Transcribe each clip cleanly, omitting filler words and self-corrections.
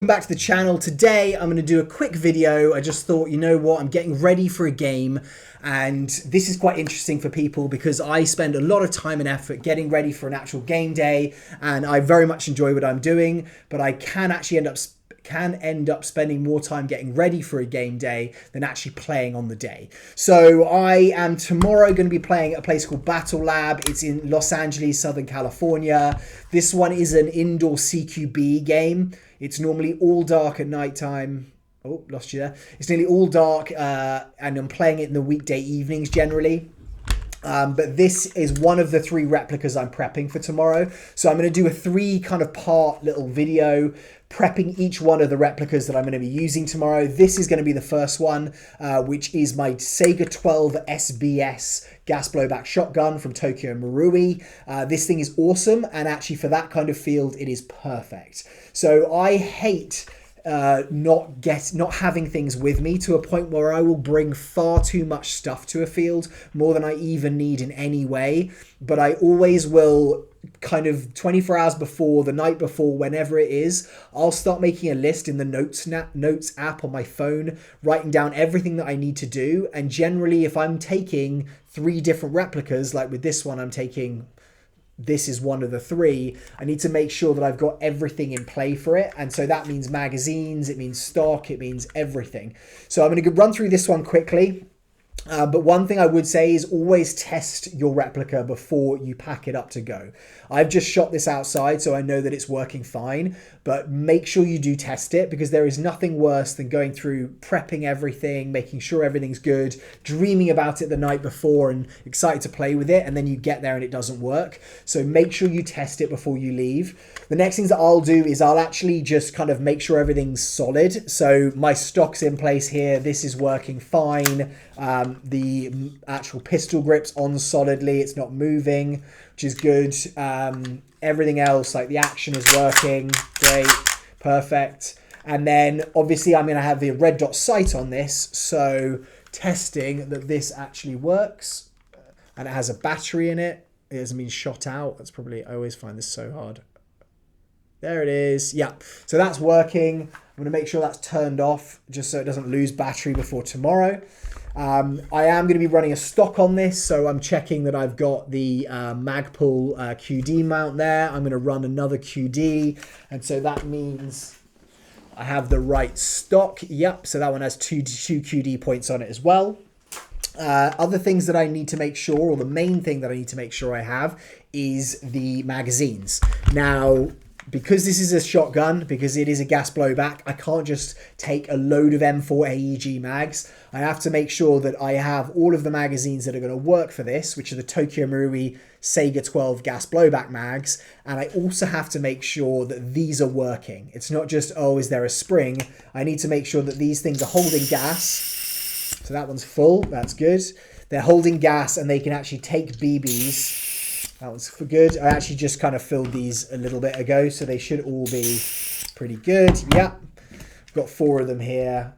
Back to the channel. Today I'm going to do a quick video. I just thought, you know what, I'm getting ready for a game, and this is quite interesting for people because I spend a lot of time and effort getting ready for an actual game day, and I very much enjoy what I'm doing, but I can actually end up spending more time getting ready for a game day than actually playing on the day. So I am tomorrow going to be playing at a place called Battle Lab. It's in Los Angeles, Southern California. This one is an indoor CQB game. It's normally all dark at night time. Oh, lost you there. It's nearly all dark, and I'm playing it in the weekday evenings generally. But this is one of the 3 replicas I'm prepping for tomorrow. So I'm going to do a 3 kind of part little video prepping each one of the replicas that I'm going to be using tomorrow. This is going to be the first one, which is my Saiga 12 SBS gas blowback shotgun from Tokyo Marui. This thing is awesome, and actually for that kind of field, it is perfect. So I hate not having things with me to a point where I will bring far too much stuff to a field, more than I even need in any way. But I always will, kind of 24 hours before, the night before, whenever it is, I'll start making a list in the notes app on my phone, writing down everything that I need to do. And generally, if I'm taking 3 different replicas, like with this one, this is one of the 3. I need to make sure that I've got everything in play for it. And so that means magazines, it means stock, it means everything. So I'm going to run through this one quickly. But one thing I would say is always test your replica before you pack it up to go. I've just shot this outside, so I know that it's working fine, but make sure you do test it, because there is nothing worse than going through prepping everything, making sure everything's good, dreaming about it the night before and excited to play with it, and then you get there and it doesn't work. So make sure you test it before you leave. The next things that I'll do is I'll actually just kind of make sure everything's solid. So my stock's in place here. This is working fine. The actual pistol grip's on solidly. It's not moving, which is good. Everything else, like the action, is working. Great. Perfect. And then obviously I'm going to have the red dot sight on this. So testing that this actually works, and it has a battery in it. It doesn't mean shot out. That's probably, I always find this so hard. There it is. Yeah. So that's working. I'm going to make sure that's turned off just so it doesn't lose battery before tomorrow. I am going to be running a stock on this, so I'm checking that I've got the Magpul QD mount there. I'm going to run another QD, and so that means I have the right stock. Yep, so that one has two QD points on it as well. Other things that I need to make sure, or the main thing that I need to make sure I have, is the magazines. Now, because this is a shotgun, because it is a gas blowback, I can't just take a load of M4 AEG mags. I have to make sure that I have all of the magazines that are going to work for this, which are the Tokyo Marui Saiga 12 gas blowback mags. And I also have to make sure that these are working. It's not just, oh, is there a spring? I need to make sure that these things are holding gas. So that one's full. That's good. They're holding gas, and they can actually take BBs. That one's for good. I actually just kind of filled these a little bit ago, so they should all be pretty good. Yep. I've got 4 of them here.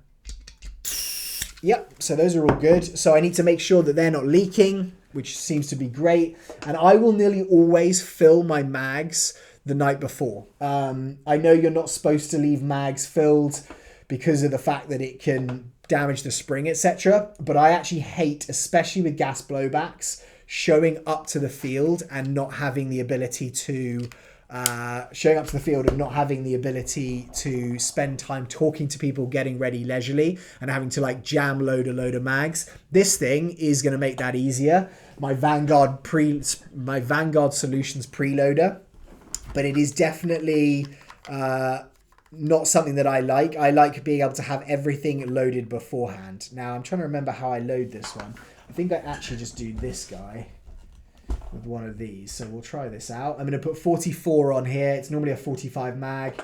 Yep, so those are all good. So I need to make sure that they're not leaking, which seems to be great. And I will nearly always fill my mags the night before. I know you're not supposed to leave mags filled because of the fact that it can damage the spring, etc. But I actually hate, especially with gas blowbacks, showing up to the field and not having the ability to spend time talking to people, getting ready leisurely, and having to like jam load a load of mags. This thing is going to make that easier. My Vanguard Solutions preloader, but it is definitely not something that I like. I like being able to have everything loaded beforehand. Now I'm trying to remember how I load this one. I think I actually just do this guy with one of these. So we'll try this out. I'm going to put 44 on here. It's normally a 45 mag.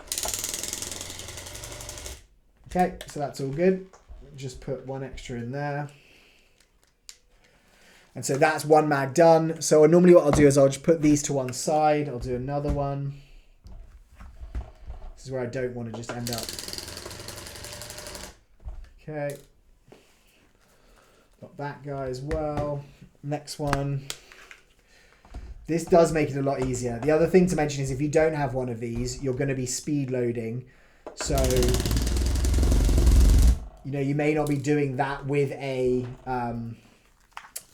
Okay, so that's all good. Just put 1 extra in there. And so that's 1 mag done. So normally what I'll do is I'll just put these to one side. I'll do another one. This is where I don't want to just end up. Okay. Got that guy as well. Next one. This does make it a lot easier. The other thing to mention is if you don't have one of these, you're going to be speed loading. So, you know, you may not be doing that with a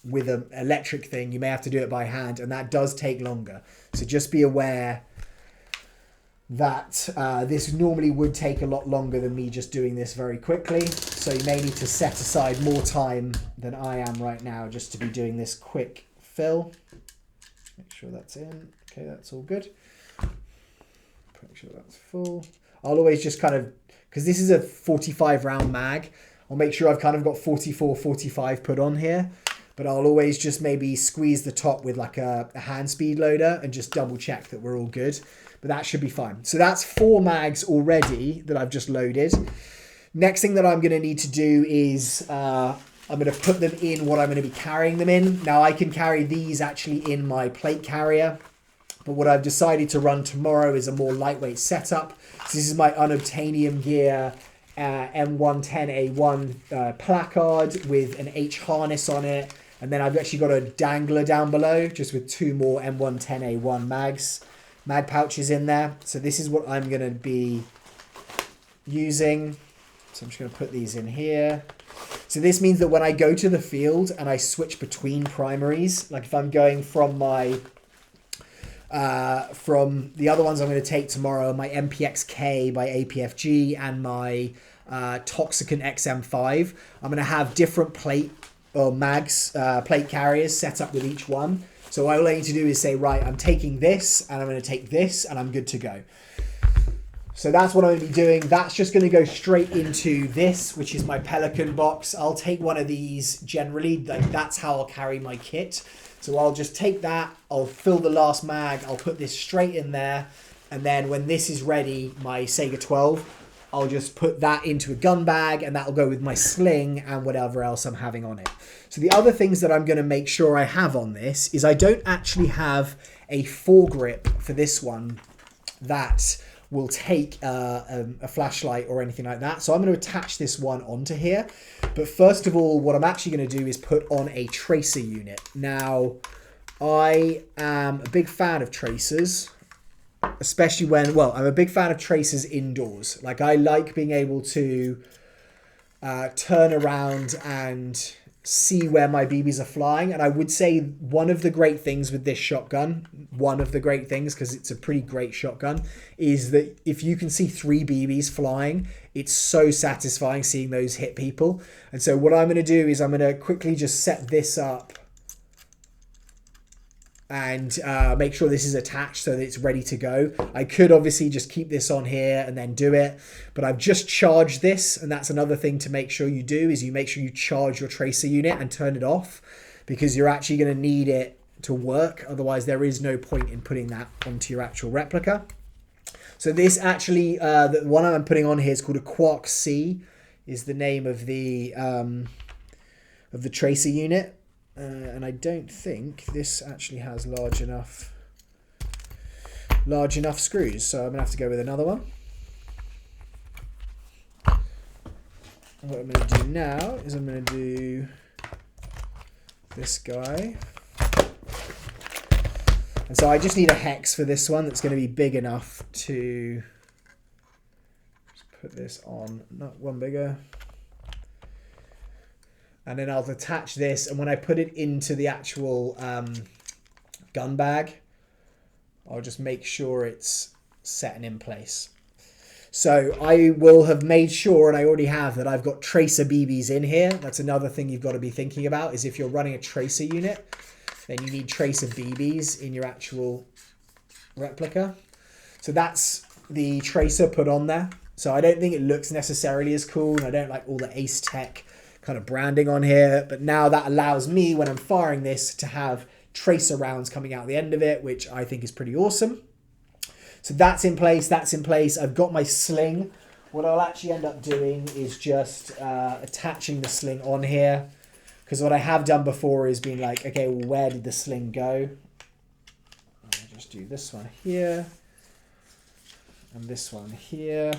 electric thing. You may have to do it by hand, and that does take longer. So just be aware that this normally would take a lot longer than me just doing this very quickly. So you may need to set aside more time than I am right now just to be doing this quick fill. Make sure that's in. Okay, that's all good. Make sure that's full. I'll always just kind of, because this is a 45 round mag, I'll make sure I've kind of got 44, 45 put on here. But I'll always just maybe squeeze the top with like a hand speed loader and just double check that we're all good. But that should be fine. So that's 4 mags already that I've just loaded. Next thing that I'm going to need to do is I'm going to put them in what I'm going to be carrying them in. Now I can carry these actually in my plate carrier. But what I've decided to run tomorrow is a more lightweight setup. So this is my unobtainium gear M110A1 placard with an H harness on it. And then I've actually got a dangler down below just with 2 more M110A1 mag pouches in there. So this is what I'm going to be using. So I'm just going to put these in here. So this means that when I go to the field and I switch between primaries, like if I'm going from my from the other ones I'm going to take tomorrow, my MPXK by APFG and my Toxicant XM5, I'm going to have different plate carriers set up with each one. So all I need to do is say, right, I'm taking this and I'm going to take this and I'm good to go. So that's what I'm going to be doing. That's just going to go straight into this, which is my Pelican box. I'll take one of these generally. Like that's how I'll carry my kit. So I'll just take that, I'll fill the last mag, I'll put this straight in there. And then when this is ready, my Saiga 12, I'll just put that into a gun bag and that'll go with my sling and whatever else I'm having on it. So the other things that I'm going to make sure I have on this is I don't actually have a foregrip for this one that will take a flashlight or anything like that. So I'm going to attach this one onto here. But first of all, what I'm actually going to do is put on a tracer unit. Now, I am a big fan of tracers, especially when, well, I'm a big fan of tracers indoors. Like I like being able to turn around and see where my BBs are flying. And I would say one of the great things with this shotgun, because it's a pretty great shotgun, is that if you can see 3 BBs flying, it's so satisfying seeing those hit people. And so what I'm going to do is I'm going to quickly just set this up and make sure this is attached so that it's ready to go. I could obviously just keep this on here and then do it, but I've just charged this, and that's another thing to make sure you do is you make sure you charge your tracer unit and turn it off, because you're actually going to need it to work. Otherwise, there is no point in putting that onto your actual replica. So this actually, the one I'm putting on here is called a Quark C, is the name of the tracer unit. And I don't think this actually has large enough screws, so I'm gonna have to go with another one. What I'm gonna do now is I'm gonna do this guy, and so I just need a hex for this one that's going to be big enough to just put this on, not one bigger. And then I'll attach this, and when I put it into the actual gun bag, I'll just make sure it's set and in place. So I will have made sure, and I already have, that I've got tracer BBs in here. That's another thing you've got to be thinking about, is if you're running a tracer unit, then you need tracer BBs in your actual replica. So that's the tracer put on there. So I don't think it looks necessarily as cool, and I don't like all the Ace Tech kind of branding on here, but now that allows me, when I'm firing this, to have tracer rounds coming out the end of it, which I think is pretty awesome. So that's in place, that's in place. I've got my sling. What I'll actually end up doing is just attaching the sling on here, because what I have done before is being like, okay, well, where did the sling go? I'll just do this one here, and this one here.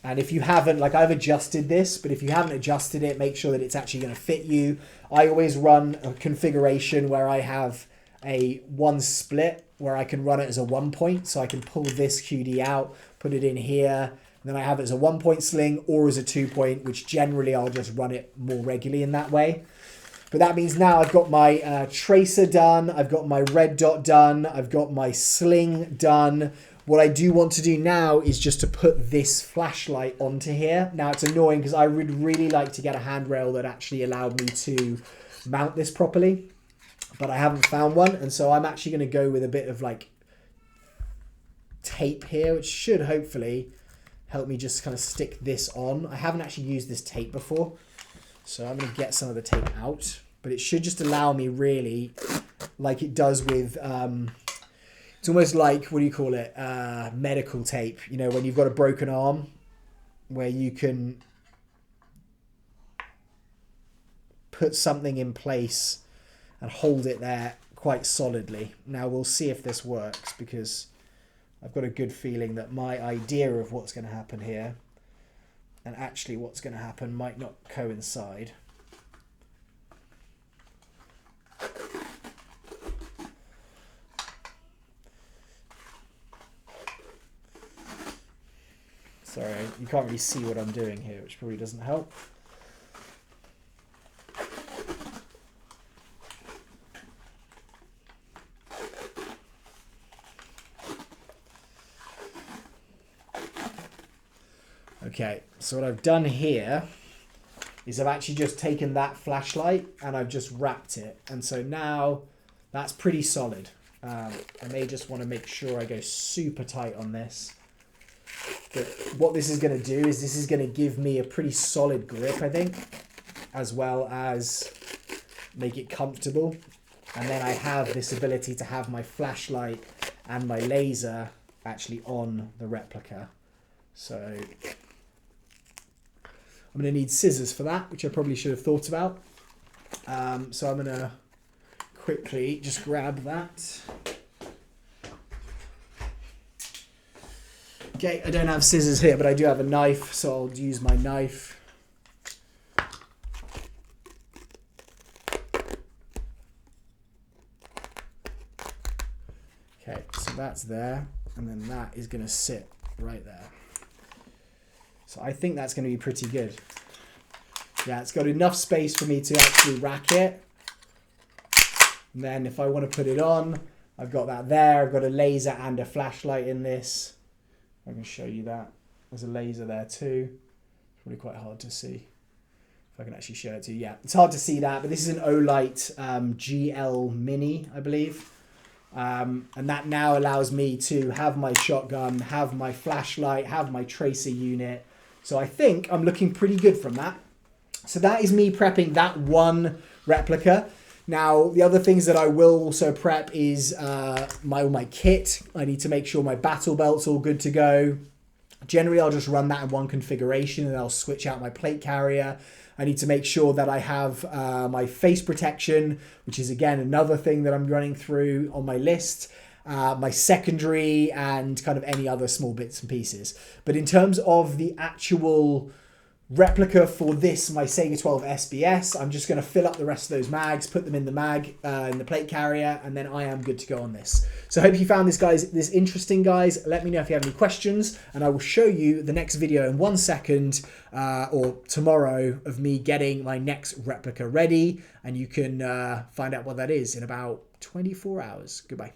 And if you haven't, like I've adjusted this, but if you haven't adjusted it, make sure that it's actually going to fit you. I always run a configuration where I have a 1 split, where I can run it as a 1 point. So I can pull this QD out, put it in here, And then I have it as a 1-point sling or as a 2-point, which generally I'll just run it more regularly in that way. But that means now I've got my tracer done, I've got my red dot done, I've got my sling done. What I do want to do now is just to put this flashlight onto here. Now it's annoying because I would really like to get a handrail that actually allowed me to mount this properly, but I haven't found one. And so I'm actually going to go with a bit of like tape here, which should hopefully help me just kind of stick this on. I haven't actually used this tape before, so I'm going to get some of the tape out, but it should just allow me really, like it does with, it's almost like, what do you call it? Medical tape, you know, when you've got a broken arm, where you can put something in place and hold it there quite solidly. Now we'll see if this works, because I've got a good feeling that my idea of what's going to happen here and actually what's going to happen might not coincide. Sorry, you can't really see what I'm doing here, which probably doesn't help. Okay, so what I've done here is I've actually just taken that flashlight and I've just wrapped it. And so now that's pretty solid. I may just want to make sure I go super tight on this. But what this is going to do is this is going to give me a pretty solid grip, I think, as well as make it comfortable. And then I have this ability to have my flashlight and my laser actually on the replica. So I'm going to need scissors for that, which I probably should have thought about. So I'm going to quickly just grab that. Okay, I don't have scissors here, but I do have a knife, so I'll use my knife. Okay, so that's there, and then that is going to sit right there. So I think that's going to be pretty good. Yeah, it's got enough space for me to actually rack it. And then if I want to put it on, I've got that there. I've got a laser and a flashlight in this. I can show you that. There's a laser there too. It's probably quite hard to see. If I can actually show it to you. Yeah, it's hard to see that, but this is an Olight GL Mini, I believe. And that now allows me to have my shotgun, have my flashlight, have my tracer unit. So I think I'm looking pretty good from that. So that is me prepping that one replica. Now, the other things that I will also prep is my kit. I need to make sure my battle belt's all good to go. Generally, I'll just run that in one configuration and I'll switch out my plate carrier. I need to make sure that I have my face protection, which is, again, another thing that I'm running through on my list. My secondary and kind of any other small bits and pieces. But in terms of the actual replica for this, my Saiga 12 SBS, I'm just going to fill up the rest of those mags, put them in the mag, in the plate carrier, and then I am good to go on this. So I hope you found this interesting, guys. Let me know if you have any questions, and I will show you the next video in 1 second, or tomorrow, of me getting my next replica ready, and you can find out what that is in about 24 hours. Goodbye.